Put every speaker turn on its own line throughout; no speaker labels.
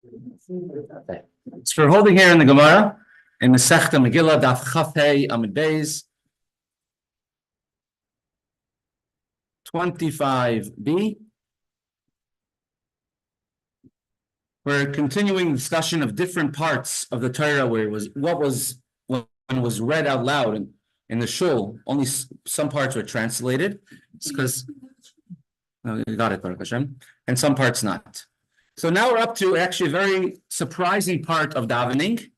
Okay. So we're holding here in the Gemara in Mesechta Megillah Daf Chafei Amid Beis 25b. We're continuing the discussion of different parts of the Torah where it was when it was read out loud in the shul. Only some parts were translated. It's because you got it, Baruch Hashem, and some parts not. So now we're up to actually a very surprising part of davening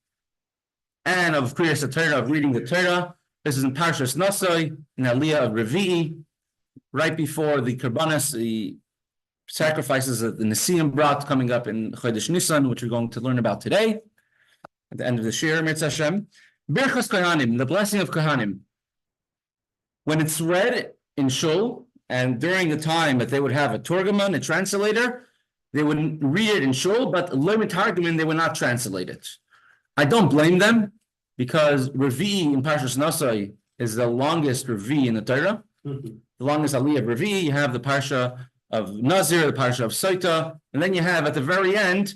and of Kriyas Torah, of reading the Torah. This is in Parshas Nosoi, in Aliyah of Revi'i, right before the Karbanas, the sacrifices that the Nesiim brought coming up in Chodesh Nisan, which we're going to learn about today, at the end of the Shiur, Mitzvah Hashem. Birchas Kohanim, the blessing of Kohanim. When it's read in shul, and during the time that they would have a Turgaman, a translator, they would read it in shul, but limit Targumin, they would not translate it. I don't blame them, because Revi'i in Parshas Nosoi is the longest Revi'i in the Torah. The longest Aliyah of Revi'i. You have the Parsha of Nazir, the Parsha of Soita, and then you have at the very end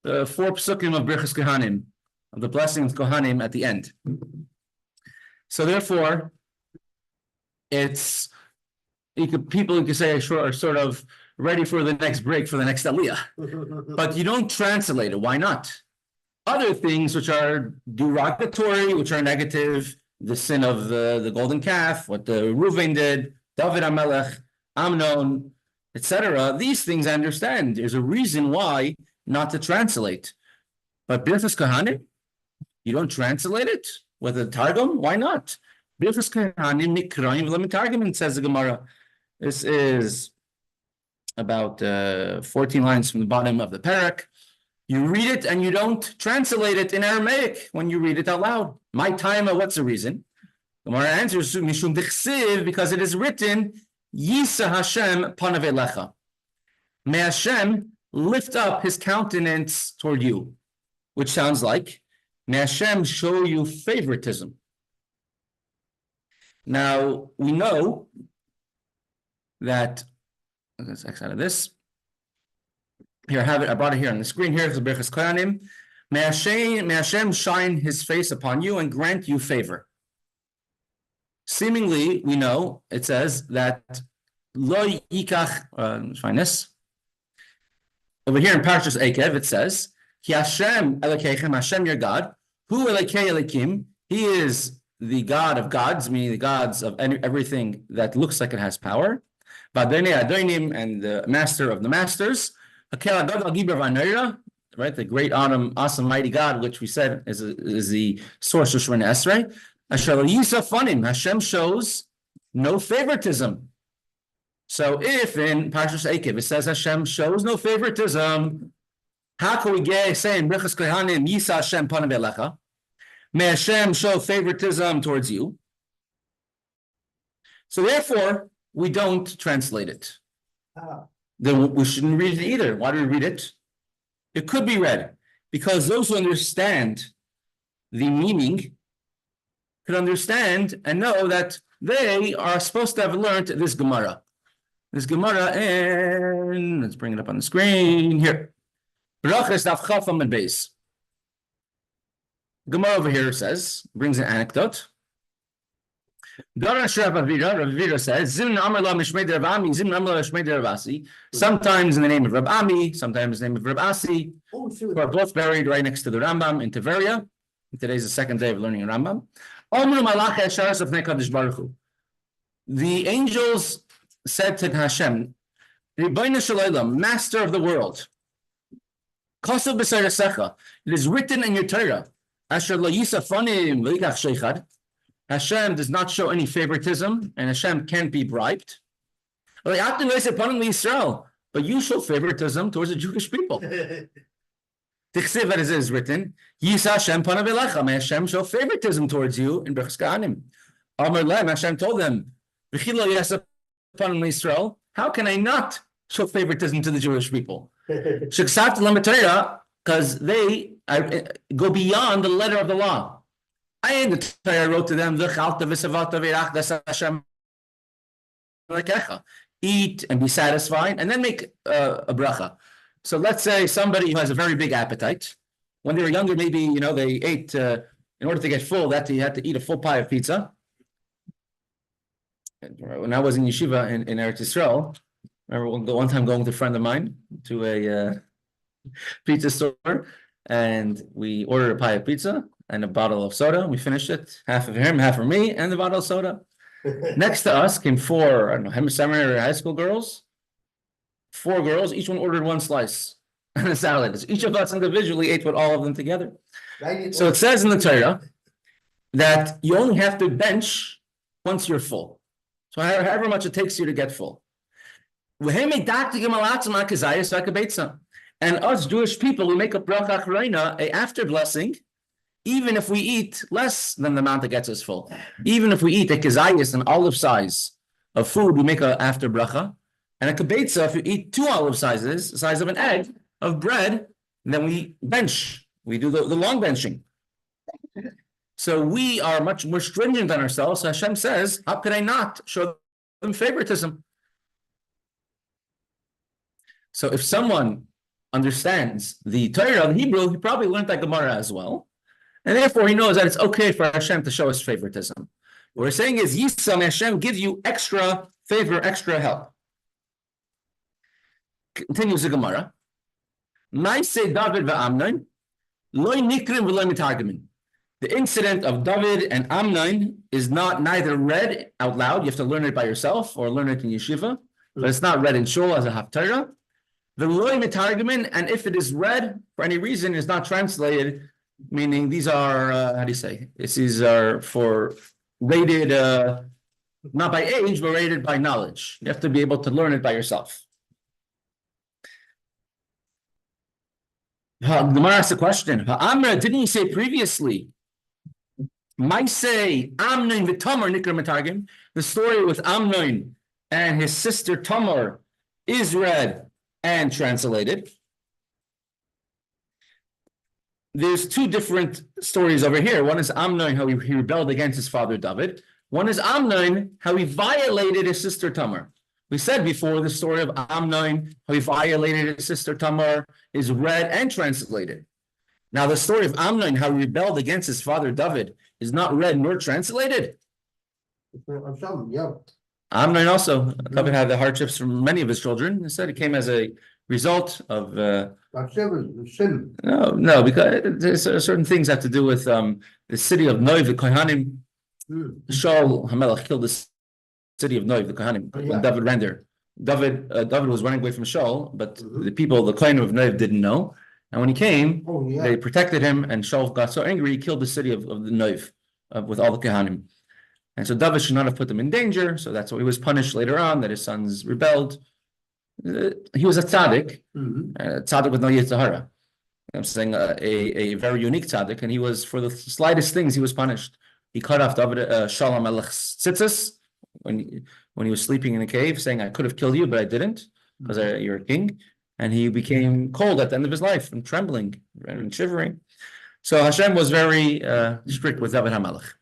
the 4 psukim of Birchas Kohanim, of the blessing of Kohanim at the end. So therefore, people could say are sort of ready for the next break, for the next Aliyah. But you don't translate it. Why not? Other things which are derogatory, which are negative, the sin of the golden calf, what the Reuven did, David HaMelech, Amnon, etc. These things I understand. There's a reason why not to translate. But Birchas Kohanim, you don't translate it with a Targum? Why not? Birchas Kohanim Mikrayim V'Lemitargum, says the Gemara. This is about 14 lines from the bottom of the parak. You read it and you don't translate it in Aramaic when you read it out loud. My time, what's the reason? The Gemara answers, Mishum Dichsiv, because it is written, Yisa Hashem panav elecha. May Hashem lift up his countenance toward you, which sounds like, may Hashem show you favoritism. Now, we know that, let's X out of this. Here, I brought it here on the screen. Here is the Birchas Kohanim. May Hashem shine his face upon you and grant you favor. Seemingly, we know, it says that lo yikach, let's find this. Over here in Parshas Ekev, it says, Ki Hashem Elokeichem, Hashem your God, Hu Elokei Elokim, he is the God of gods, meaning the gods of everything that looks like it has power. Vadonei Adonim, and the master of the masters. Right, the great, awesome, mighty God, which we said is the source of Shemona Esrei. Hashem shows no favoritism. So if in Parshas Ekev it says Hashem shows no favoritism, how can we say in Birchas Kohanim, Yisa Hashem panav elecha, may Hashem show favoritism towards you? So therefore, we don't translate it. Then we shouldn't read it either. Why do we read it? It could be read because those who understand the meaning could understand and know that they are supposed to have learned this Gemara. This Gemara, and let's bring it up on the screen here. Brachas Daf Chaf Amid Beis. Gemara over here brings an anecdote. Rabbi Tzvi says, sometimes in the name of Rabbi Ami, sometimes in the name of Rabbi Asi, who are both buried right next to the Rambam in Tiferes. Today's the second day of learning Rambam. The angels said to Hashem, Master of the world, it is written in your Torah, Hashem does not show any favoritism, and Hashem can't be bribed. But you show favoritism towards the Jewish people. Tichsiv, as it is written, Yisa Hashem panav elecha, may Hashem show favoritism towards you in Birchas Kohanim. Amar Lem, Hashem told them, how can I not show favoritism to the Jewish people? Because they go beyond the letter of the law. The Torah wrote to them, eat and be satisfied, and then make a bracha. So let's say somebody who has a very big appetite. When they were younger, maybe, they ate, in order to get full, that you had to eat a full pie of pizza. When I was in yeshiva in Eretz Yisrael, I remember one time going with a friend of mine to a pizza store, and we ordered a pie of pizza and a bottle of soda. We finished it, half of him, half for me, and the bottle of soda. Next to us came four, I don't know, seminary or high school girls. Four girls, each one ordered one slice and a salad. So each of us individually ate with all of them together. So it says in the Torah that you only have to once you're full. So however much it takes you to get full. And us Jewish people, we make a bracha achrona, a after blessing, even if we eat less than the amount that gets us full. Even if we eat a kezayis, an olive size of food, we make a after bracha. And a kibetza, if you eat 2 olive sizes, the size of an egg of bread, then we bench. We do the long benching. So we are much more stringent on ourselves. So Hashem says, how could I not show them favoritism? So if someone understands the Torah, the Hebrew, he probably learned that Gemara as well. And therefore he knows that it's okay for Hashem to show us favoritism. What we're saying is, Yisam, Hashem gives you extra favor, extra help. Continues the Gemara. David ve'Amnon, loy nikrim v'loy mitargemin. The incident of David and Amnon is neither read out loud. You have to learn it by yourself or learn it in yeshiva, but it's not read in shul as a haftarah. V'loy mitargemin, and if it is read for any reason, it's not translated. Meaning these are how do you say? These are for rated not by age, but rated by knowledge. You have to be able to learn it by yourself. The Gemara asks a question. Didn't you say previously? Might say Amnon v'Tamar nikra mitargim. The story with Amnon and his sister Tamar is read and translated. There's 2 different stories over here. One is Amnon, how he rebelled against his father David. One is Amnon, how he violated his sister Tamar. We said before the story of Amnon, how he violated his sister Tamar, is read and translated. Now the story of Amnon, how he rebelled against his father David, is not read nor translated. Amnon also, David had the hardships from many of his children. Instead, it came as a result of no, because there's certain things have to do with the city of Noiv, the Kohanim. Shaul Hamelach killed the city of Noiv, the Kohanim, when David ran there. David was running away from Shaul, but the people, the Kohanim of Noiv, didn't know. And when he came, they protected him, and Shaul got so angry, he killed the city of the Noiv with all the Kohanim. And so David should not have put them in danger, so that's why he was punished later on, that his sons rebelled. He was a tzaddik, tzaddik with no yitzhara. I'm saying a very unique tzaddik, and he was, for the slightest things, he was punished. He cut off David Shalom Melech's tzitzis when he was sleeping in a cave, saying, I could have killed you, but I didn't, because you're a king. And he became cold at the end of his life, and trembling and shivering. So Hashem was very strict with David HaMelech.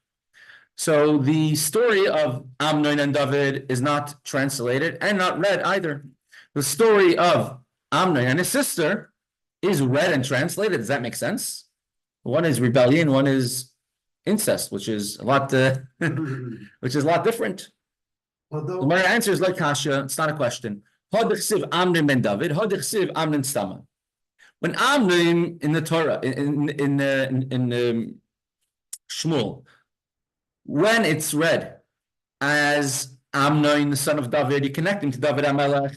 So the story of Amnon and David is not translated and not read either. The story of Amnon and his sister is read and translated. Does that make sense? One is rebellion, one is incest, which is a lot different. The Gemara answers like Kasha. It's not a question. Hodichsiv Amnon ben David. Hodichsiv Amnon Stama. When Amnon in the Torah in Shmuel, when it's read as Amnon, the son of David, you connect him to David HaMelech.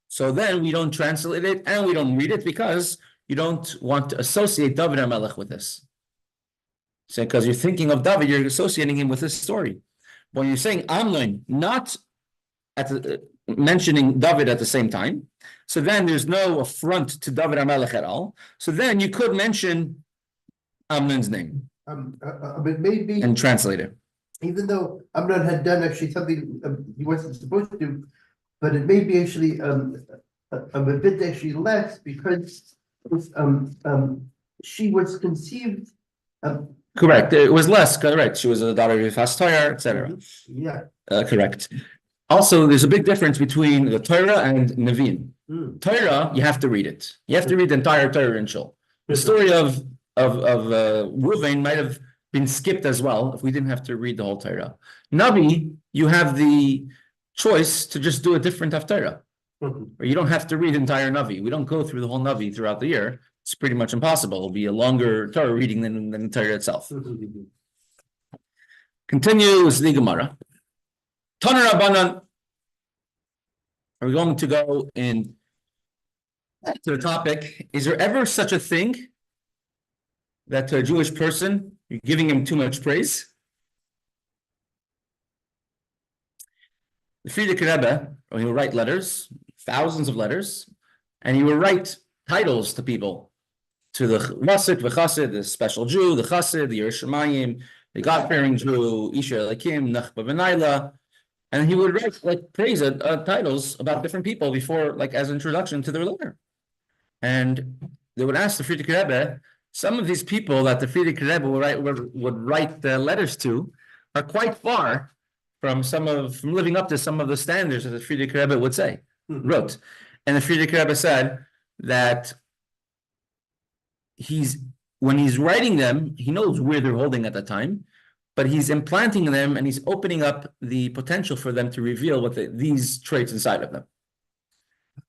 So then we don't translate it and we don't read it because you don't want to associate David HaMelech with this. So because you're thinking of David, you're associating him with this story. When you're saying Amnon, not mentioning David at the same time, so then there's no affront to David HaMelech at all. So then you could mention Amnon's name
but maybe
and translate it.
Even though Amnon had done actually something he wasn't supposed to do, but it may be actually a bit actually less because she was conceived.
Correct. It was less. Correct. She was a daughter of Fastayar, etc.
Yeah.
Correct. Also, there's a big difference between the Torah and Nevi'im. Torah, you have to read it. You have to read the entire Torah in shul. The story of Reuven might have been skipped as well if we didn't have to read the whole Torah. Navi, you have the choice to just do a different Haftarah. Or you don't have to read the entire Navi. We don't go through the whole Navi throughout the year. It's pretty much impossible. It'll be a longer Torah reading than the Torah itself. Continues the Gemara. Taner Rabbanan. Are we going to go in to the topic? Is there ever such a thing that to a Jewish person, you're giving him too much praise? The Frierdiker Rebbe, he would write letters, thousands of letters, and he would write titles to people, to the Chassid, the special Jew, the Chassid, the Yerushalayim, the God-fearing Jew, Isha Elakim, Nachba V'Naila, and he would write like praise titles about different people before, like as an introduction to their letter. And they would ask the Frierdiker Rebbe, some of these people that the Frierdiker Rebbe would write letters to are quite far from living up to some of the standards that the Frierdiker Rebbe would say, wrote. And the Frierdiker Rebbe said that when he's writing them, he knows where they're holding at the time, but he's implanting them and he's opening up the potential for them to reveal these traits inside of them.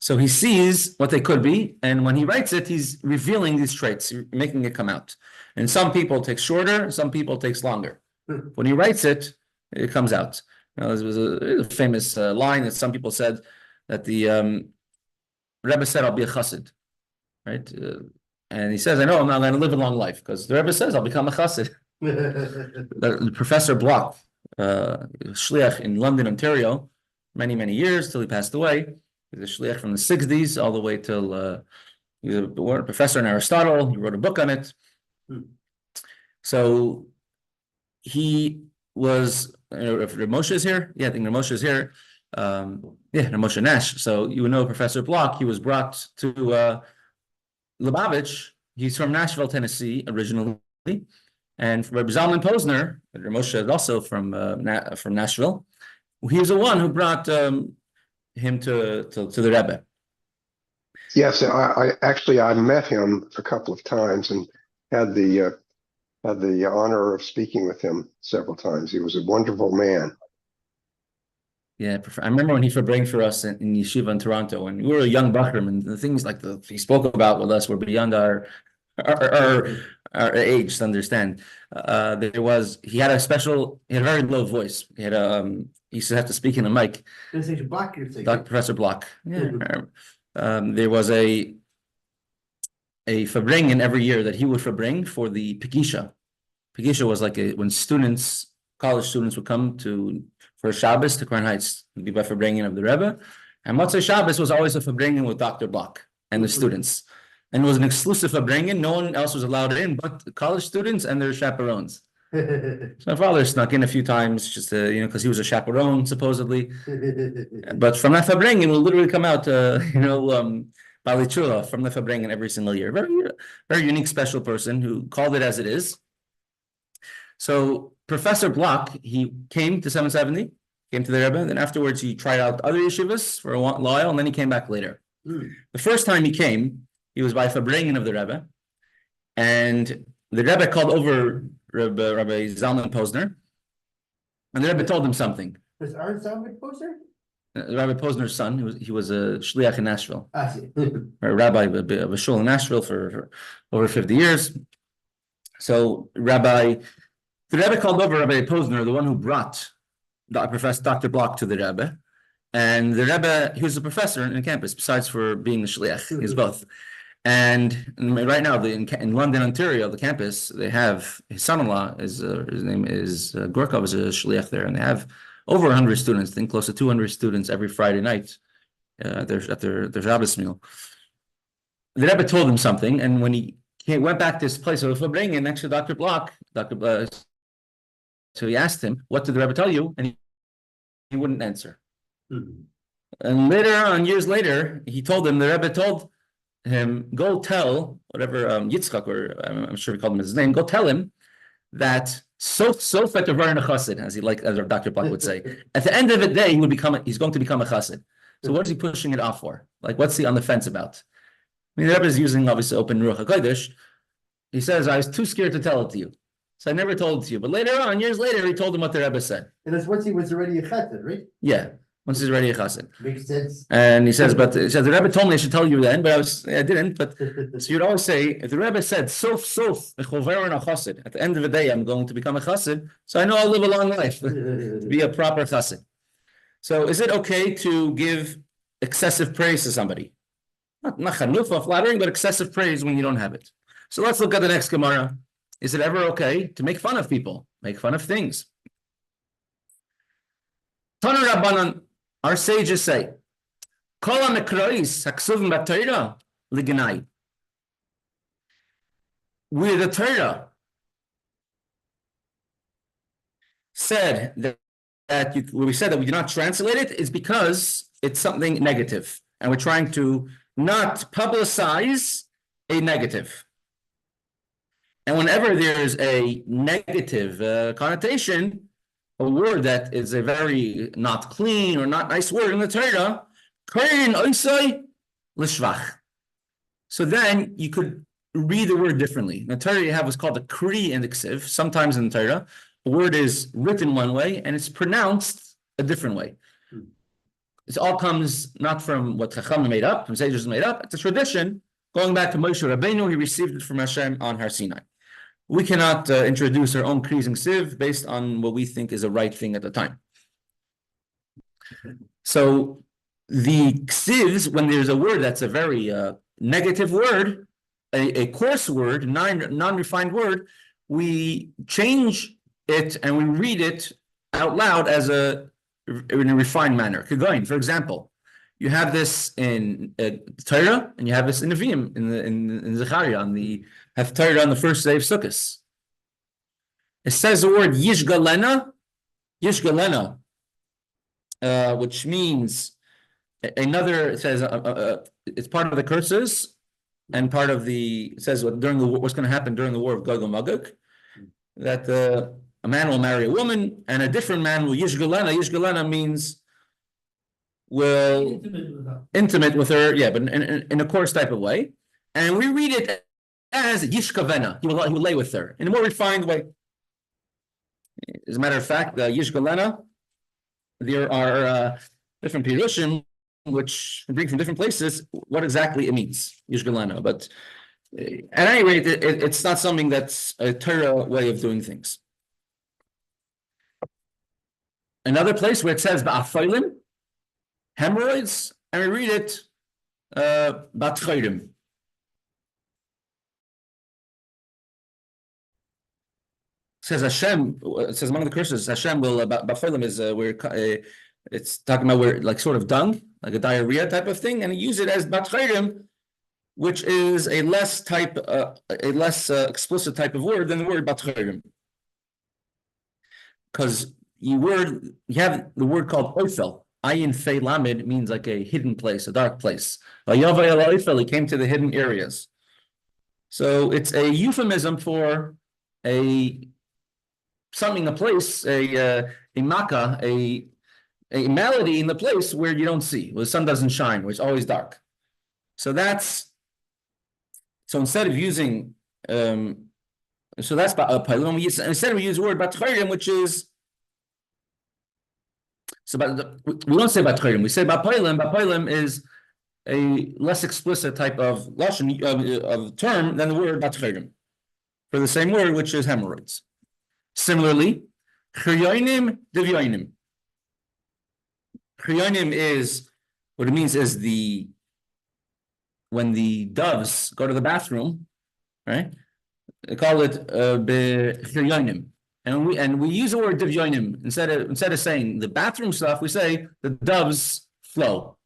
So he sees what they could be, and when he writes it, he's revealing these traits, making it come out. And some people it takes shorter, some people it takes longer. When he writes it, it comes out. There was a famous line that some people said that the Rebbe said, "I'll be a chassid," right? And he says, "I know I'm not going to live a long life because the Rebbe says I'll become a chassid." The Professor Block, shliach in London, Ontario, many years till he passed away. He's a shliach from the 60s all the way till he was a professor in Aristotle. He wrote a book on it. So he was. If Moshe is here, I think Moshe is here. Moshe Nash. So you would know Professor Block. He was brought to Lubavitch. He's from Nashville, Tennessee, originally. And Rabbi Zalman Posner, Moshe is also from Nashville. He was the one who brought him to the Rebbe.
Yes, I met him a couple of times and had the honor of speaking with him several times. He was a wonderful man.
Yeah, I remember when he verbringed for us in Yeshiva in Toronto, and we were a young Bachram, and the things like he spoke about with us were beyond our age to understand. He had a very low voice. He used to have to speak in a mic. Professor Block. Yeah. There was a verbringen every year that he would verbring for the Pegisha. Pegisha was like when college students would come for Shabbos to Crown Heights, it'd be by verbringen of the Rebbe. And Motzei Shabbos was always a verbringen with Dr. Block and the students. And it was an exclusive verbringen. No one else was allowed in but the college students and their chaperones. So my father snuck in a few times just because he was a chaperone, supposedly. But from that verbringen, it will literally come out, Balichula from the verbringen every single year. Very, very unique, special person who called it as it is. So Professor Block, he came to 770, came to the Rebbe, then afterwards he tried out other yeshivas for a while, and then he came back later. The first time he came, he was by verbringen of the Rebbe, and the Rebbe called over Rabbi Zalman Posner, and the Rebbe told him something.
Was our Zalman Posner?
Rabbi Posner's son. He was a shliach in Nashville.
I see.
A rabbi of a shul in Nashville for over 50 years. So the Rebbe called over Rabbi Posner, the one who brought Professor Dr. Block to the Rebbe. And the Rebbe, he was a professor in campus, besides for being the shliach. He's both. And right now, in London, Ontario, the campus, they have his son-in-law, his name is Gorkov, is a shliach there, and they have over 100 students, I think close to 200 students every Friday night at their Shabbos meal. The Rebbe told him something, and when he went back to his place of verbringen next to Dr. Block, so he asked him, "What did the Rebbe tell you?" And he wouldn't answer. And later on, years later, he told him, the Rebbe told him, "Go tell whatever Yitzchok, or I'm sure he called him his name. Go tell him that so chassid, as Dr. Block would say. At the end of the day, he's going to become a chassid. So what is he pushing it off for? Like, what's he on the fence about? I mean, the Rebbe is using, obviously, open Ruach HaKodesh. He says, I was too scared to tell it to you. So I never told it to you. But later on, years later, he told him what the Rebbe said.
And that's once he was already a chassid, right?
Yeah, once he's already a chassid.
Makes sense.
And he says, but he says, the Rebbe told me I should tell you then, but I didn't. But so you'd always say, if the Rebbe said, sof, at the end of the day, I'm going to become a chassid, so I know I'll live a long life, to be a proper chassid. So is it okay to give excessive praise to somebody? Not chanufa, flattering, but excessive praise when you don't have it. So let's look at the next Gemara. Is it ever okay to make fun of people, make fun of things? Tanu Rabbanan, our sages say, Kol ha-mekrois haksuvim b'Torah l'genai. Where the Torah said where we said that we do not translate it is because it's something negative, and we're trying to not publicize a negative. And whenever there's a negative connotation, a word that is a very not clean or not nice word in the Torah, so then you could read the word differently. In the Torah, you have what's called the kri and the ksiv. Sometimes in the Torah, a word is written one way and it's pronounced a different way. This all comes not from what Chaim made up, from sages made up. It's a tradition going back to Moshe Rabbeinu. He received it from Hashem on Har Sinai. We cannot introduce our own kris and ksiv based on what we think is the right thing at the time. So the ksivs, when there's a word that's a very negative word, a coarse word, non-refined word, we change it and we read it out loud in a refined manner. Kegoin, for example, you have this in Torah and you have this in Nevi'im, in Zechariah, on the Haftarah on the first day of Sukkot. It says the word Yishgalena, which means another. It says it's part of the curses and part of the. It says what's going to happen during the war of Gog and Magog, that a man will marry a woman and a different man will Yishgalena. Yishgalena means will intimate with her, yeah, but in a coarse type of way, and we read it as Yishkavena. He will lay with her in a more refined way. As a matter of fact, Yishgalena, there are different pirushim which bring from different places what exactly it means, Yishgalena. But at any rate, it's not something that's a Torah way of doing things. Another place where it says ba'afolim, hemorrhoids, and we read it batchayrim. Says Hashem. It says among the curses, Hashem will. Ba'afolim is where it's talking about where like sort of dung, like a diarrhea type of thing, and he used it as batchayrim, which is a less explicit type of word than the word batchayrim, because you have the word called oifel. Ayin Fei Lamed means like a hidden place, a dark place. He came to the hidden areas. So it's a euphemism for a place, a makkah, a malady in the place where you don't see, where the sun doesn't shine, where it's always dark. So instead of using so that's instead we use the word batchayrim, which is we don't say batchayrim, we say ba'apolim. Ba'apolim is a less explicit type of lashon of term than the word batchayrim for the same word, which is hemorrhoids. Similarly, chiryonim divyonim. Chiryonim is what it means is when the doves go to the bathroom, right? They call it chiryonim. And we use the word divyonim instead of saying the bathroom stuff. We say the doves flow.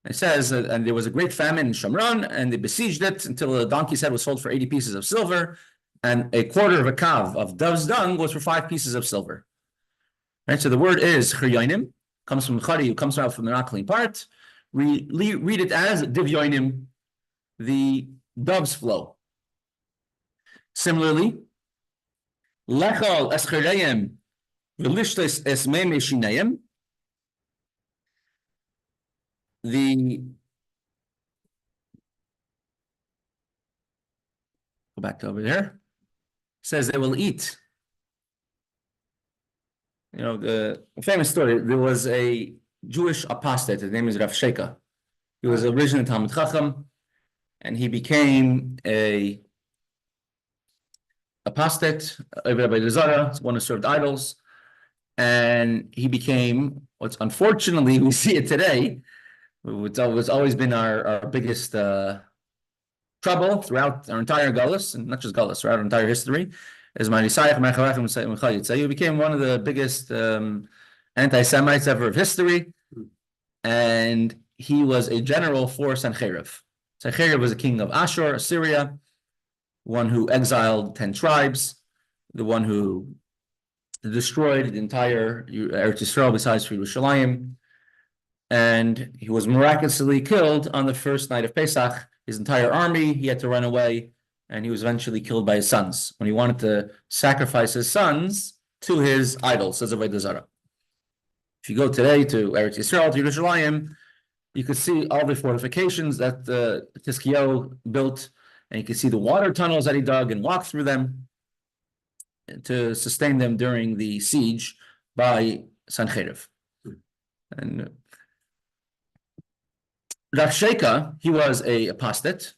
It says, and there was a great famine in Shomron, and they besieged it until a donkey's head was sold for 80 pieces of silver, and a quarter of a kav of dove's dung was for 5 pieces of silver. Right. So the word is chiryonim, comes from chari, who comes out from the not clean part. We read it as divyonim, the doves flow. Similarly, lechol eschireyim V'lishtes esmei meshinayim. Go back to over there. Says they will eat. You know, the famous story, there was a Jewish apostate, his name is Rav Sheka. He was originally Talmid Chacham, and he became a apostate, Rabbi Tzvi, one who served idols, and he became, what's unfortunately, we see it today, it's always been our biggest trouble throughout our entire Gullus, and not just Gullus, throughout our entire history, is he became one of the biggest anti-Semites ever of history, and he was a general for Sancherib. Sancherib was a king of Ashur, Assyria, one who exiled 10 tribes, the one who destroyed the entire Eretz Yisrael besides for Yerushalayim, and he was miraculously killed on the first night of Pesach. His entire army, he had to run away, and he was eventually killed by his sons when he wanted to sacrifice his sons to his idols, says Avodah Zarah. If you go today to Eretz Yisrael, to Yerushalayim, you could see all the fortifications that Tiskiyo built, and you can see the water tunnels that he dug and walked through them to sustain them during the siege by Sancherib. And Rav Sheka, he was a apostate,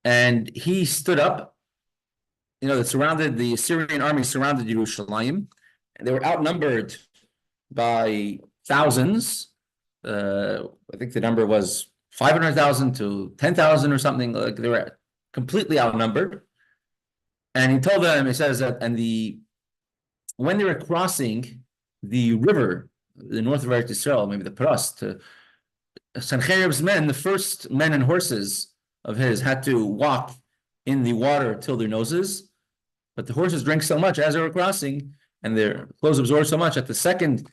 and he stood up. You know, the Assyrian army surrounded Yerushalayim, and they were outnumbered by thousands. I think the number was 500,000 to 10,000 or something. Like, they were completely outnumbered. And he told them, he says that, when they were crossing the river, the north of Eretz Yisrael, maybe the Paras, to Sancherib's men, the first men and horses of his had to walk in the water till their noses, but the horses drank so much as they were crossing, and their clothes absorbed so much that the second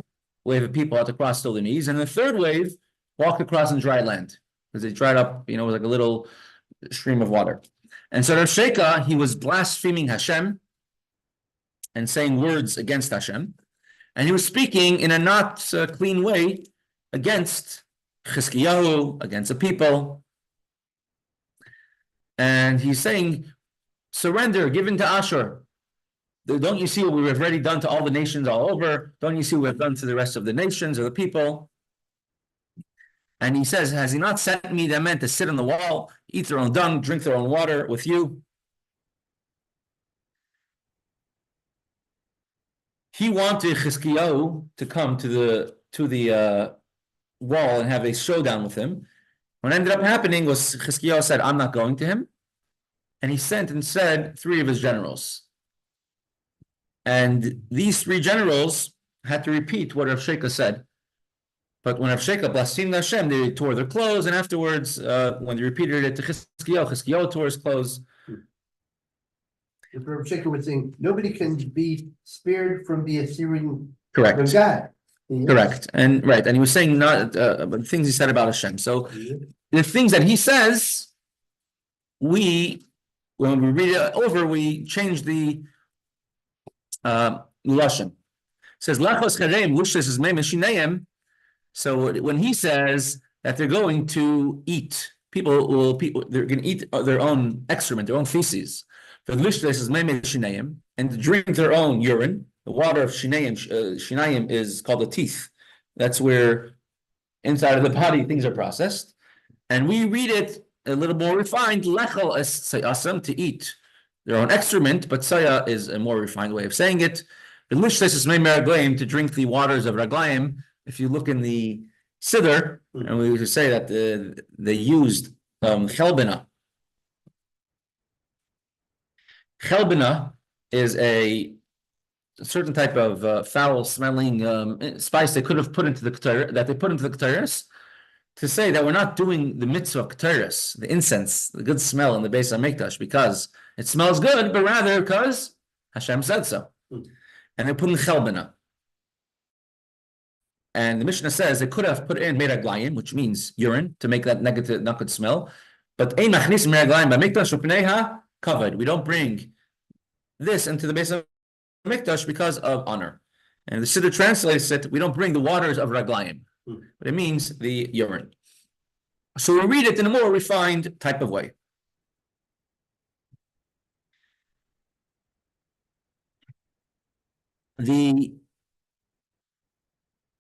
wave of people had to cross till their knees, and the third wave walked across in dry land, because they dried up, you know, with like a little stream of water. And so Rav Sheka, he was blaspheming Hashem and saying words against Hashem, and he was speaking in a not clean way against Chizkiyahu, against the people. And he's saying, surrender, give in to Ashur. Don't you see what we have already done to all the nations all over? Don't you see what we've done to the rest of the nations or the people? And he says, has he not sent me, that meant to sit on the wall, eat their own dung, drink their own water with you? He wanted Chizkiyahu to come to the wall and have a showdown with him. What ended up happening was Chizkiyahu said, I'm not going to him. And he sent and said 3 of his generals. And these 3 generals had to repeat what Rav Sheka said. But when Rav Sheka blasphemed Hashem, they tore their clothes, and afterwards, when they repeated it to Chizkiyahu tore his clothes.
Rav Sheka was saying, nobody can be spared from the Assyrian
Correct.
God.
Correct. And right. And he was saying not things he said about Hashem. So the things that he says, when we read it over, we change the Lashon. It says, Lachos Chaim, Lushas is Meshinayim. So when he says that they're going to eat, they're going to eat their own excrement, their own feces. The Lushas is Meshinayim, and to drink their own urine. The water of Shinayim is called the teeth. That's where inside of the body things are processed. And we read it a little more refined, lechel es sayasam, to eat their own excrement, but saya is a more refined way of saying it. The lishtes is meraglayim, to drink the waters of raglayim. If you look in the Siddur, and we would say that they used chelbina. Chelbina is a certain type of foul-smelling spice they could have put into the Tiferes, that they put into the Tiferes, to say that we're not doing the mitzvah of Tiferes, the incense, the good smell in the Beis HaMikdash, because it smells good, but rather because Hashem said so. And they put in chelbina. And the Mishnah says they could have put in meraglayim, which means urine, to make that negative, not good smell. But ein machnis meraglayim b'mikdash u'pneiha kavod. We don't bring this into the Beis HaMikdash because of honor. And the Siddur translates it, we don't bring the waters of Raglayim, but it means the urine. So we read it in a more refined type of way. The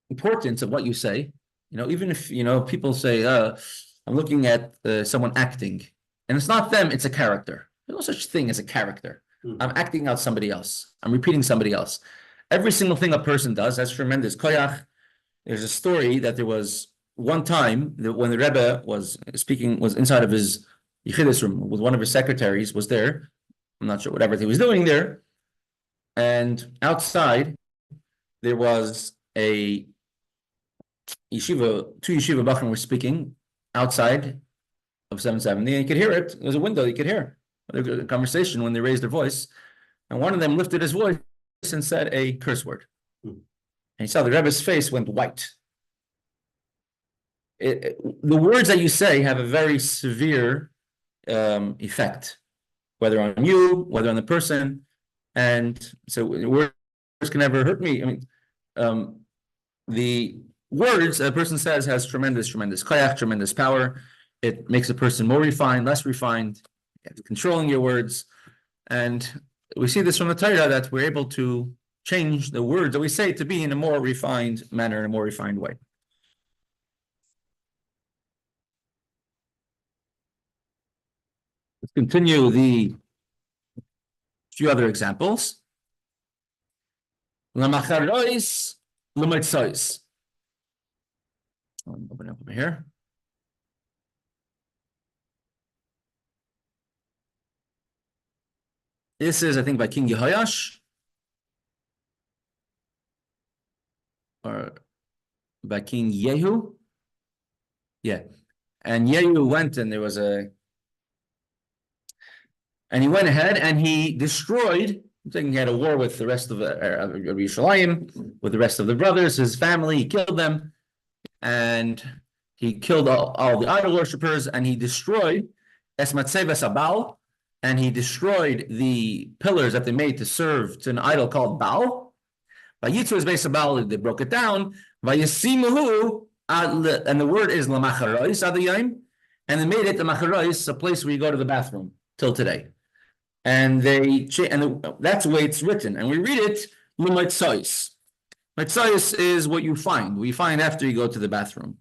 importance of what you say, even if, people say, I'm looking at someone acting, and it's not them, it's a character. There's no such thing as a character. I'm acting out somebody else. I'm repeating somebody else. Every single thing a person does has tremendous koyach. There's a story that there was one time that when the Rebbe was inside of his Yichidus room with one of his secretaries was there. I'm not sure whatever he was doing there. And outside, there was a yeshiva, two yeshiva bachrim were speaking outside of 770, and you could hear it. There was a window, you could hear the conversation when they raised their voice. And one of them lifted his voice and said a curse word. And you saw the Rebbe's face went white. The words that you say have a very severe effect, whether on you, whether on the person. And so words can never hurt me. I mean, the words that a person says has tremendous koyach, tremendous power. It makes a person more refined, less refined, controlling your words. And we see this from the Torah that we're able to change the words that we say to be in a more refined manner, in a more refined way. Let's continue the few other examples. Lamacharois, lumitzois. Open up over here. This is, I think, by King Yehoyash, or by King Yehu. Yeah. And Yehu went and he went ahead and he destroyed, I'm thinking he had a war with the rest of Yerushalayim, with the rest of the brothers, his family, he killed them, and he killed all the idol worshippers, and he destroyed Esmatzevas Abal, and he destroyed the pillars that they made to serve to an idol called Baal. Vayitzur base of Baal, they broke it down. Vayasimuhu, and the word is lamacharois adayim, and they made it the macharois, a place where you go to the bathroom till today. And that's the way it's written, and we read it l'mitzois. Mitzois is what you find. We find after you go to the bathroom,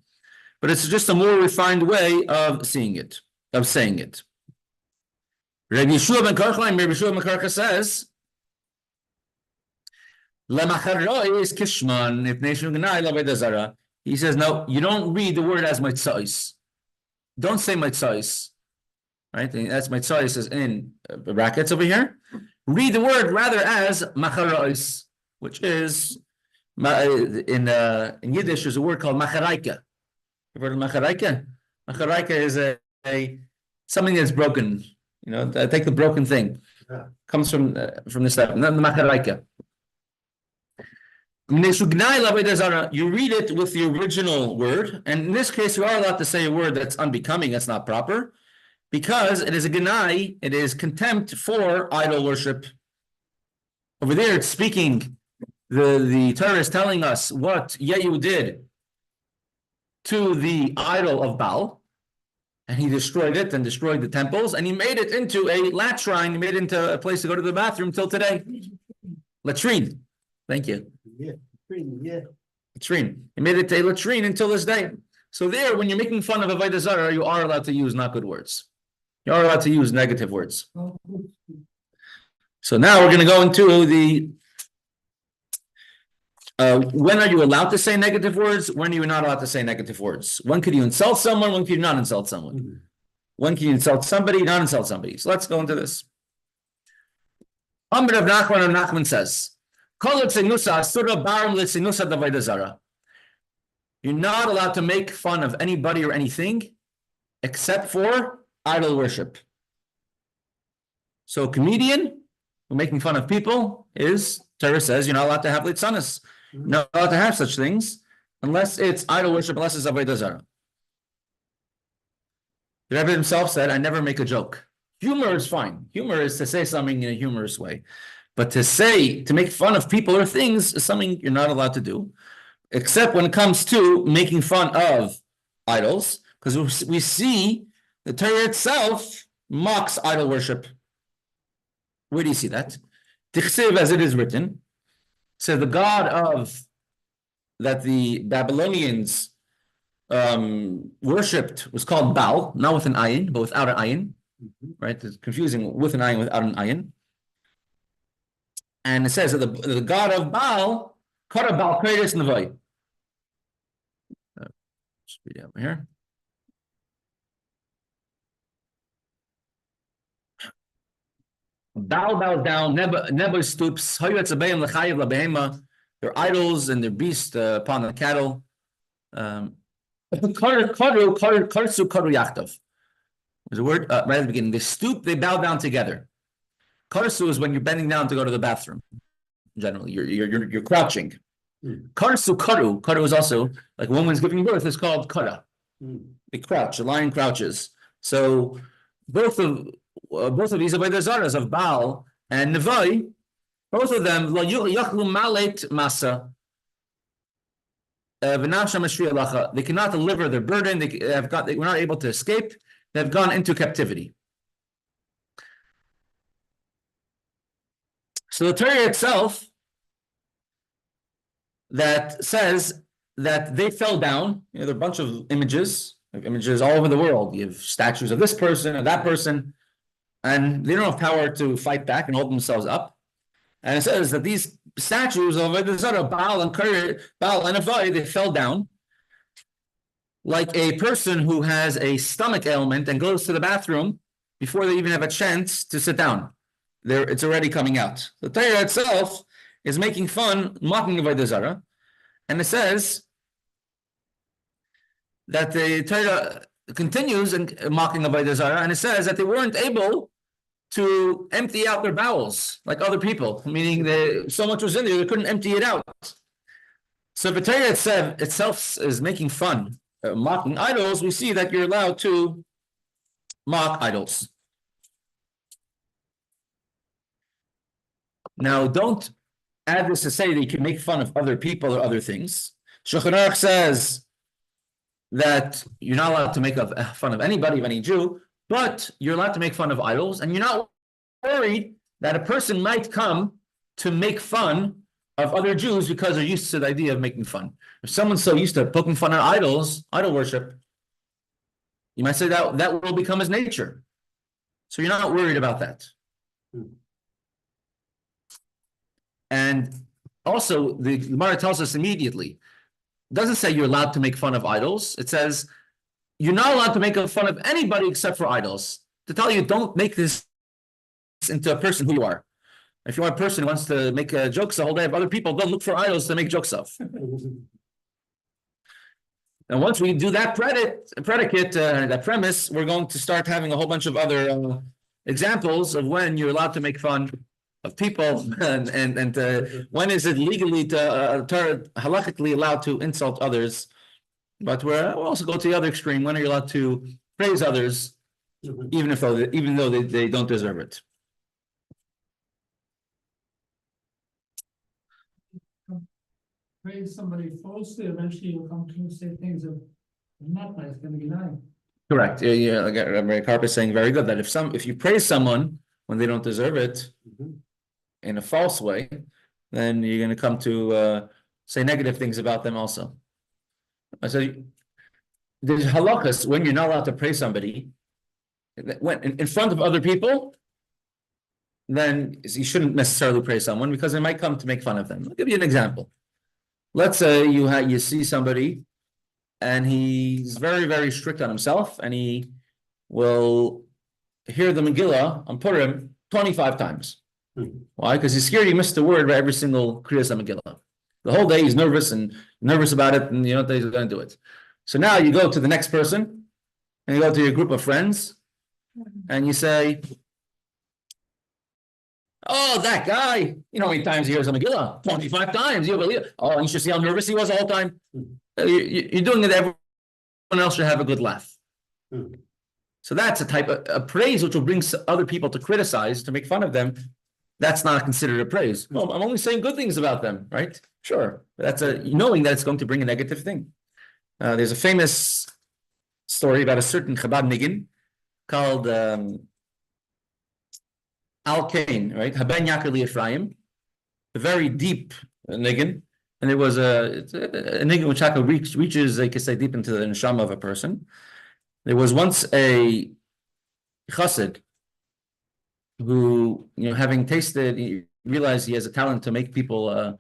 but it's just a more refined way of saying it. Rabbi Yeshua ben Karcha says, "Lemacharois kishman if nation gnai lavedazara." He says, no, you don't read the word as mitzois. Don't say mitzois, right? That's mitzois is in brackets over here. Read the word rather as macharois, which is in Yiddish. There's a word called macharaika. You've heard of macharaika? Macharaika is a something that's broken. Take the broken thing. Comes from this stuff. Not the macharaika. You read it with the original word, and in this case, you are allowed to say a word that's unbecoming, that's not proper, because it is a genai, it is contempt for idol worship. Over there, it's speaking. The Torah is telling us what Yehu did to the idol of Baal. And he destroyed it and destroyed the temples, and he made it into a latrine. He made it into a place to go to the bathroom till today. Latrine. Thank you.
Yeah. Yeah.
Latrine. He made it a latrine until this day. So there, when you're making fun of Avodah Zarah, you are allowed to use not good words. You are allowed to use negative words. So now we're going to go into the when are you allowed to say negative words? When are you not allowed to say negative words? When could you insult someone? When could you not insult someone? When can you insult somebody, not insult somebody? So let's go into this. Amr of Nachman says, you're not allowed to make fun of anybody or anything except for idol worship. So a comedian who making fun of people is, Torah says, you're not allowed to have litzanas. Not allowed to have such things unless it's idol worship, unless it's avodah zarah. The Rebbe himself said, I never make a joke. Humor is fine. Humor is to say something in a humorous way. But to make fun of people or things is something you're not allowed to do, except when it comes to making fun of idols, because we see the Torah itself mocks idol worship. Where do you see that? Tichsev, as it is written, says the god that the Babylonians worshipped was called Baal, not with an ayin, but without an ayin. Right? It's confusing with an ayin, without an ayin. And it says that the god of Baal, Kara Baal Kodesh Levi. Just read it over here. Baal bows down, Nebo stoops. Their idols and their beasts upon the cattle. There's a word right at the beginning. They stoop, they bow down together. Karsu is when you're bending down to go to the bathroom. Generally, you're crouching. Karsu karu is also like a woman's giving birth. It's called kara. They crouch. A lion crouches. So both of these avodah zaras of Baal and Levi, both of them lo yachlu malet masa. They cannot deliver their burden. They were not able to escape. They've gone into captivity. So the Torah itself that says that they fell down. There are a bunch of images all over the world. You have statues of this person or that person, and they don't have power to fight back and hold themselves up. And it says that these statues of Baal and Levi, they fell down like a person who has a stomach ailment and goes to the bathroom before they even have a chance to sit down. It's already coming out. The Torah itself is making fun, mocking avodah zarah, and it says that the Torah continues and mocking avodah zarah, and it says that they weren't able to empty out their bowels like other people, meaning so much was in there they couldn't empty it out. So if the Torah itself is making fun, mocking idols, we see that you're allowed to mock idols. Now, don't add this to say that you can make fun of other people or other things. Shulchan Aruch says that you're not allowed to make fun of anybody, of any Jew, but you're allowed to make fun of idols, and you're not worried that a person might come to make fun of other Jews because they're used to the idea of making fun. If someone's so used to poking fun at idols, idol worship, you might say that will become his nature. So you're not worried about that. And also, the Gemara tells us immediately, it doesn't say you're allowed to make fun of idols. It says you're not allowed to make fun of anybody except for idols. To tell you, don't make this into a person who you are. If you are a person who wants to make jokes the whole day of other people, don't look for idols to make jokes of. And once we do that predicate, that premise, we're going to start having a whole bunch of other examples of when you're allowed to make fun of people, and when is it legally halachically allowed to insult others. But we'll also go to the other extreme. When are you allowed to praise others, even though they don't deserve it?
Praise somebody falsely, eventually you'll come to say things that are not nice, going to be nice.
Correct. Yeah, like Rabbi Karp is saying, very good, that if you praise someone when they don't deserve it in a false way, then you're going to come to say negative things about them also. So there's halachas when you're not allowed to praise somebody when in front of other people, then you shouldn't necessarily praise someone because they might come to make fun of them. I'll give you an example. Let's say you see somebody and he's very, very strict on himself, and he will hear the Megillah on Purim 25 times. Why? Because he's scared he missed a word by every single Kriyas Megillah. The whole day he's nervous about it, and you know that he's going to do it. So now you go to the next person, and you go to your group of friends, and you say, "Oh, that guy, you know how many times he hears a Megillah? 25 times. You believe it? Oh, and you should see how nervous he was the whole time. You're doing it. Everyone else should have a good laugh." So that's a type of praise which will bring other people to criticize, to make fun of them. that's not considered a praise. Well, I'm only saying good things about them, right? Sure. But that's knowing that it's going to bring a negative thing. There's a famous story about a certain Chabad Niggin called Al Kain, right? Haben Yakir Li Ephraim, a very deep niggin. And it was a niggin which reaches, like I say, deep into the neshama of a person. There was once a chassid who, having tasted, he realized he has a talent to make people,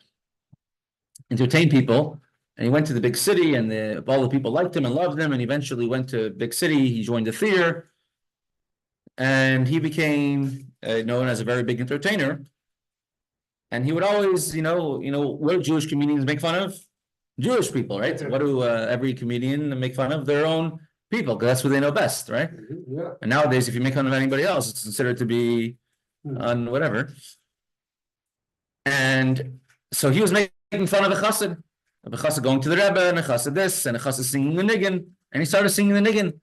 entertain people. And he went to the big city, and all the people liked him and loved him. And eventually went to a big city. He joined the theater, and he became known as a very big entertainer. And he would always, what do Jewish comedians make fun of? Jewish people, right? What do every comedian make fun of? Their own people, because that's what they know best, right?
Yeah.
And nowadays, if you make fun of anybody else, it's considered to be on whatever. And so he was making fun of a chassid going to the Rebbe, and a chassid this, and a chassid singing the niggin, and he started singing the niggin.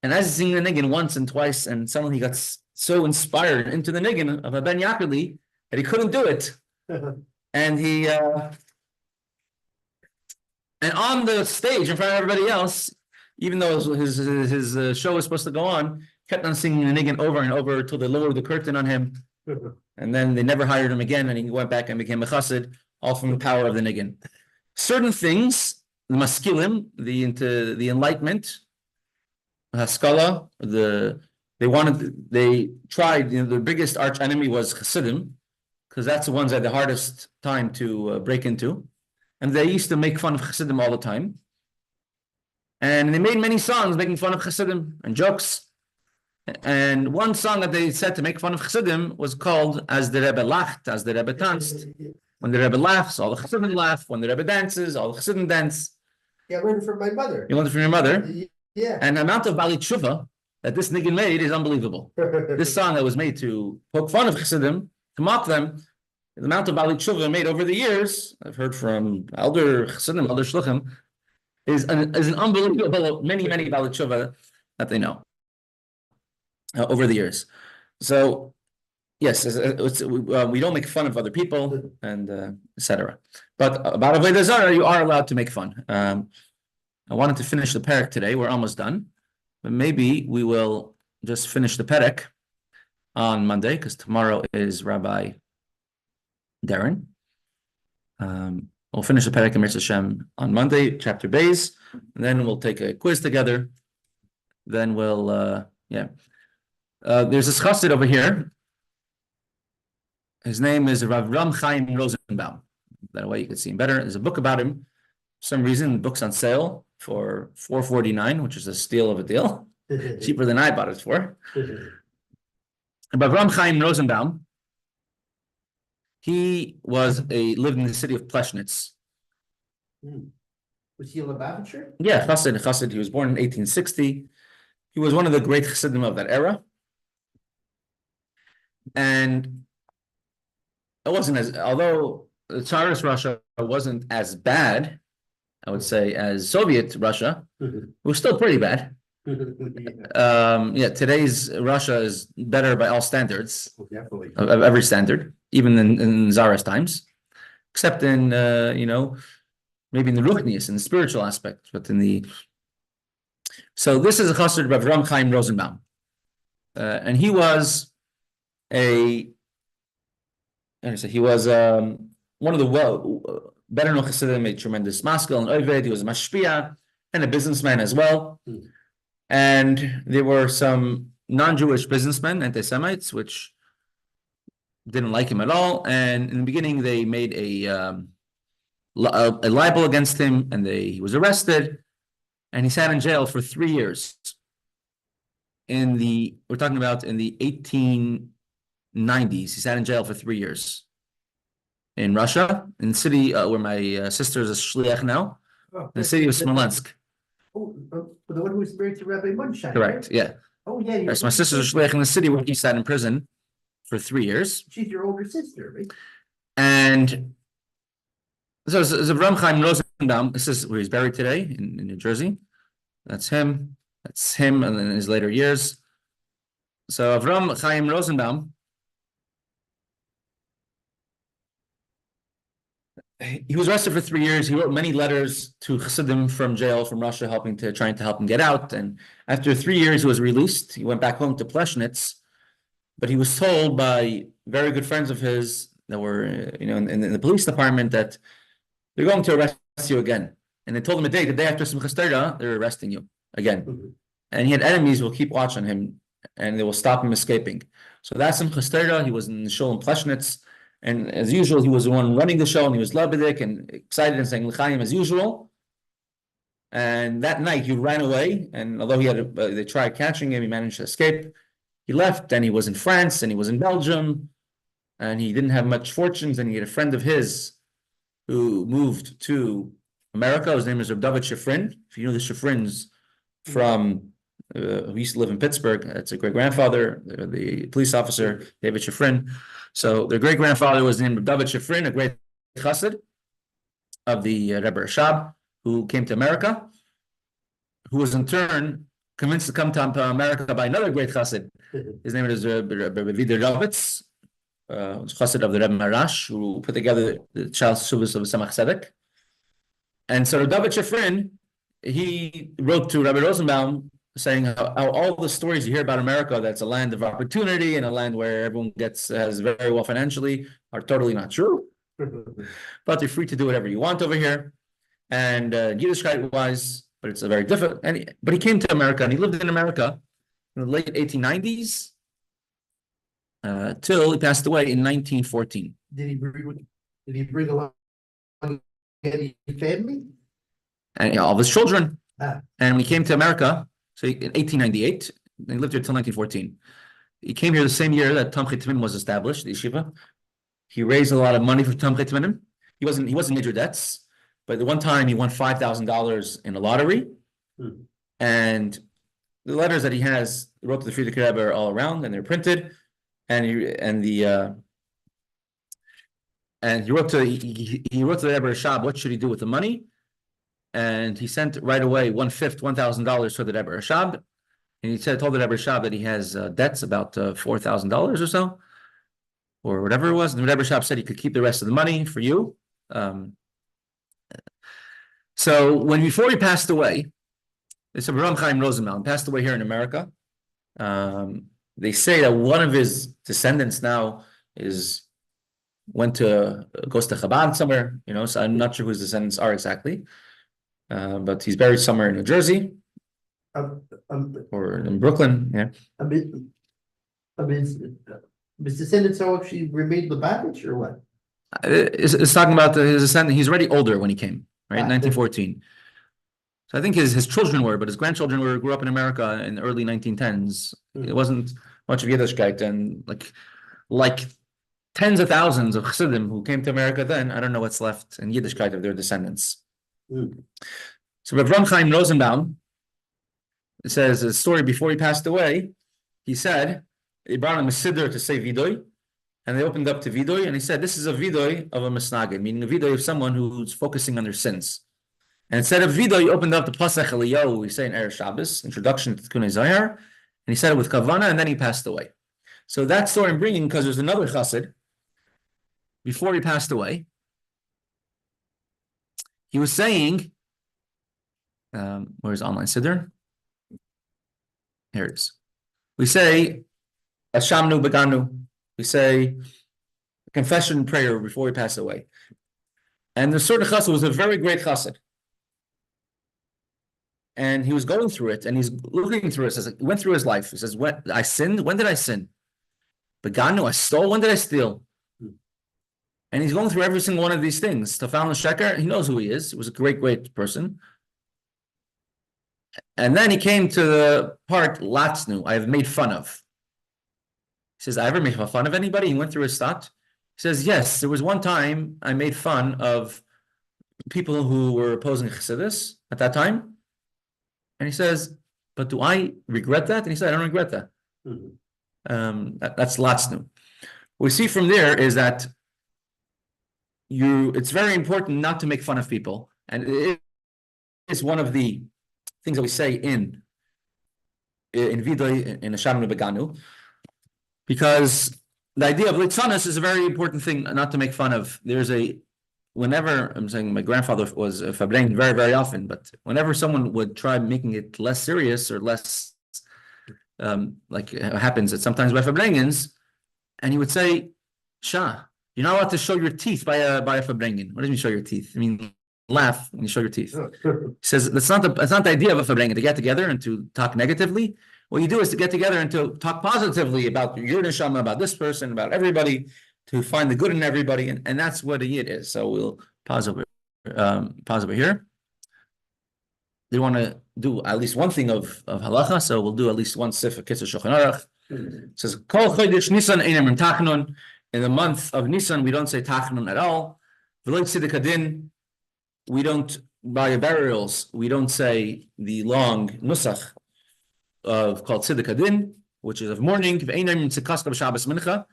And as he's singing the niggin once and twice, and suddenly he got so inspired into the niggin of a Ben Yakili that he couldn't do it. And he and on the stage in front of everybody else, even though his show was supposed to go on, kept on singing the niggin over and over until they lowered the curtain on him. And then they never hired him again, and he went back and became a chassid, all from the power of the niggin. Certain things, the maskilim, the enlightenment, haskala, they tried. The biggest arch enemy was chassidim, because that's the ones that had the hardest time to break into. And they used to make fun of Chassidim all the time. And they made many songs making fun of Chassidim and jokes. And one song that they said to make fun of Chassidim was called As the Rebbe lacht, as the Rebbe danced. When the Rebbe laughs, all the Chassidim laugh. When the Rebbe dances, all the Chassidim dance.
Yeah, I learned it from my mother.
You learned it from your mother?
Yeah.
And the amount of Bali Tshuva that this niggin made is unbelievable. This song that was made to poke fun of Chassidim, to mock them, the amount of Bali Tshuva made over the years, I've heard from elder Chassidim, elder shliachim, is an unbelievable, many Bali Tshuva that they know over the years. So, yes, we don't make fun of other people, and etc. But about Avodah Zarah, you are allowed to make fun. I wanted to finish the perek today. We're almost done, but maybe we will just finish the perek on Monday, because tomorrow is Rabbi Darren. We'll finish the Perek Eretz Hashem on Monday, chapter Beis, and then we'll take a quiz together. Then we'll, there's this chassid over here. His name is Rav Chaim Rosenbaum. That way you can see him better. There's a book about him. For some reason, the book's on sale for $4.49, which is a steal of a deal. Cheaper than I bought it for. Rav Chaim Rosenbaum, he lived in the city of Pleshnitz.
Was he a Lubavitcher?
Yeah, Chassid. He was born in 1860. He was one of the great Chassidim of that era. And it wasn't although the Tsarist Russia wasn't as bad, I would say, as Soviet Russia, it was still pretty bad. Today's Russia is better by all standards,
Definitely.
of every standard, even in Tsarist times, except in maybe in the ruchnius, in the spiritual aspect, but so this is a chassid of Rav Chaim Rosenbaum, and he was one of the better known chassidim, a tremendous maskil and oved. He was a mashpia and a businessman as well. And there were some non-Jewish businessmen, anti-Semites, which didn't like him at all. And in the beginning, they made a libel against him, and he was arrested, and he sat in jail for 3 years. We're talking about in the 1890s, he sat in jail for 3 years in Russia, in the city where my sister is a shliach now, in the city of Smolensk.
Oh, the one who was married to Rabbi Munshine.
Correct, yeah.
Oh, yeah.
So my sister's a shliach in the city where he sat in prison for 3 years.
She's your older sister, right?
And so Avram Chaim Rosenbaum, this is where he's buried today in New Jersey. That's him, and in his later years. So Avram Chaim Rosenbaum, he was arrested for 3 years. He wrote many letters to Chassidim from jail, from Russia, trying to help him get out. And after 3 years, he was released. He went back home to Pleshnitz, but he was told by very good friends of his that were, in the police department that they're going to arrest you again. And they told him the day after Simchas Torah, they're arresting you again. And he had enemies who will keep watch on him, and they will stop him escaping. So that's Simchas Torah. He was in the shul in Pleshnitz. And as usual, he was the one running the show, and he was labedik and excited and saying Chaim as usual. And that night he ran away, and although they tried catching him, he managed to escape. He left, and he was in France, and he was in Belgium, and he didn't have much fortunes. And he had a friend of his who moved to America. His name is David Shifrin. If you know the Shifrins from who used to live in Pittsburgh, that's a great grandfather, the police officer David Shifrin. So their great grandfather was named David Shifrin, a great chassid of the Rebbe Rashab, who came to America, who was in turn convinced to come to America by another great chassid. His name is Rebbe Tzvi, chassid of the Rebbe Marash, who put together the Child Shuvas of Samach Tzedek. And so David Shifrin, he wrote to Rabbi Rosenbaum saying how all the stories you hear about America, that's a land of opportunity and a land where everyone has very well financially, are totally not true. But you're free to do whatever you want over here. And Yiddishkeit wise, but it's a very difficult. But he came to America, and he lived in America in the late 1890s till he passed away in 1914.
Did he bring along any family?
And all of his children.
Ah.
And when he came to America, so in 1898, and he lived here till 1914. He came here the same year that Tamchei Tminim was established, the yeshiva. He raised a lot of money for Tamchei Tminim. He wasn't in major debts, but the one time he won $5,000 in a lottery. And the letters that he wrote to the Frierdiker Rebbe are all around, and they're printed. And he wrote to the Rebbe Rashab, what should he do with the money? And he sent right away $1,000 to the Rebbe Rashab. And he told the Rebbe Rashab that he has debts about $4,000 or so, or whatever it was. And the Rebbe Rashab said he could keep the rest of the money for you. So before he passed away, they said Chaim Rosenbaum passed away here in America. They say that one of his descendants now goes to Chabad somewhere, so I'm not sure who his descendants are exactly. But he's buried somewhere in New Jersey or in Brooklyn. Yeah.
His descendants all actually remained Lubavitch or what?
It's talking about his descendant. He's already older when he came, right? 1914. So I think his children were, but his grandchildren grew up in America in the early 1910s. It wasn't much of Yiddishkeit, and like tens of thousands of Chassidim who came to America then. I don't know what's left in Yiddishkeit of their descendants. So Rav Chaim Rosenbaum, it says a story before he passed away. He said they brought him a siddur to say vidoy, and they opened up to vidoy, and he said this is a vidoy of a misnagid, meaning a vidoy of someone who's focusing on their sins. And instead of vidoy, he opened up the Pasach Eliyahu, we say in Erev Shabbos, introduction to Tikkun Zayar, and he said it with kavana, and then he passed away. So that story I'm bringing because there's another chassid before he passed away. He was saying, where's online siddur? Here it is. We say, Ashamnu Beganu. We say a confession prayer before he passed away. And the sort of chassid was a very great chassid. And he was going through it, and he's looking through it. He went through his life. He says, "When I sinned, when did I sin? Beganu, I stole. When did I steal?" And he's going through every single one of these things. Tafal Sheker, he knows who he is. He was a great, great person. And then he came to the part, Latznu, I have made fun of. He says, I ever made fun of anybody? He went through his thought. He says, yes, there was one time I made fun of people who were opposing Chassidus at that time. And he says, but do I regret that? And he said, I don't regret that. That's Latznu. What we see from there is that it's very important not to make fun of people. And it is one of the things that we say in Vidoy, in Ashamnu Beganu, because the idea of Litzanis is a very important thing not to make fun of. There's a whenever, I'm saying my grandfather was a Fabrengen very, very often, but whenever someone would try making it less serious or less, like it happens that sometimes by Fabrengens, and he would say, Shah, you're not allowed to show your teeth by a Fabrengen. What does it mean show your teeth? I mean, laugh when you show your teeth. He says that's not the idea of a Fabrengen to get together and to talk negatively. What you do is to get together and to talk positively about your neshama, about this person, about everybody, to find the good in everybody, and that's what a yid is. So we'll pause over here. They want to do at least one thing of halacha, so we'll do at least one sif of Kitzur Shulchan Aruch. It says Kol Chodesh Nisan Einam Tachnun. In the month of Nisan, we don't say Tachnun at all. V'lo Tzedek Hadin, we don't, by burials, we don't say the long nusach of called Tzedek Hadin, which is of mourning. V'einam Tzedkascha b'Shabbos Mincha.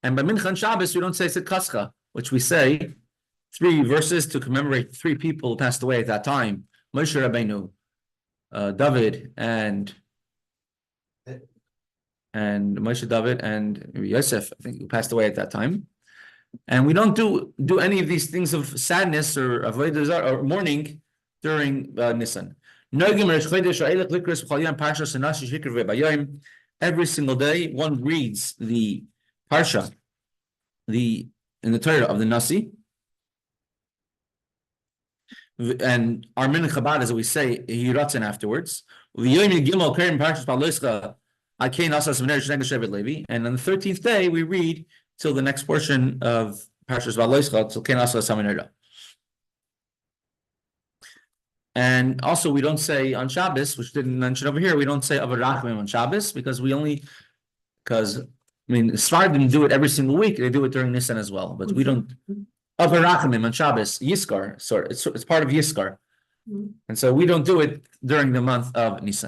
And by Mincha and Shabbos, we don't say Tzedkascha, which we say 3 verses to commemorate 3 people who passed away at that time. Moshe Rabbeinu, David, and Moshe, David, and Yosef, I think, who passed away at that time. And we don't do any of these things of sadness or avodah zarah or mourning during Nisan. Every single day, one reads the Parsha, in the Torah of the Nasi, and our minhag Chabad is that we say Yiratzin afterwards. And on the 13th day we read till the next portion of Parshas Valoischa till Ken Asa Saminera. And also we don't say on Shabbos, which didn't mention over here, we don't say Avarachim on Shabbos because Sfardim do it every single week. They do it during Nisan as well, but we don't. Avarachim on Shabbos, Yiskar, it's part of Yiskar, and so we don't do it during the month of Nisan.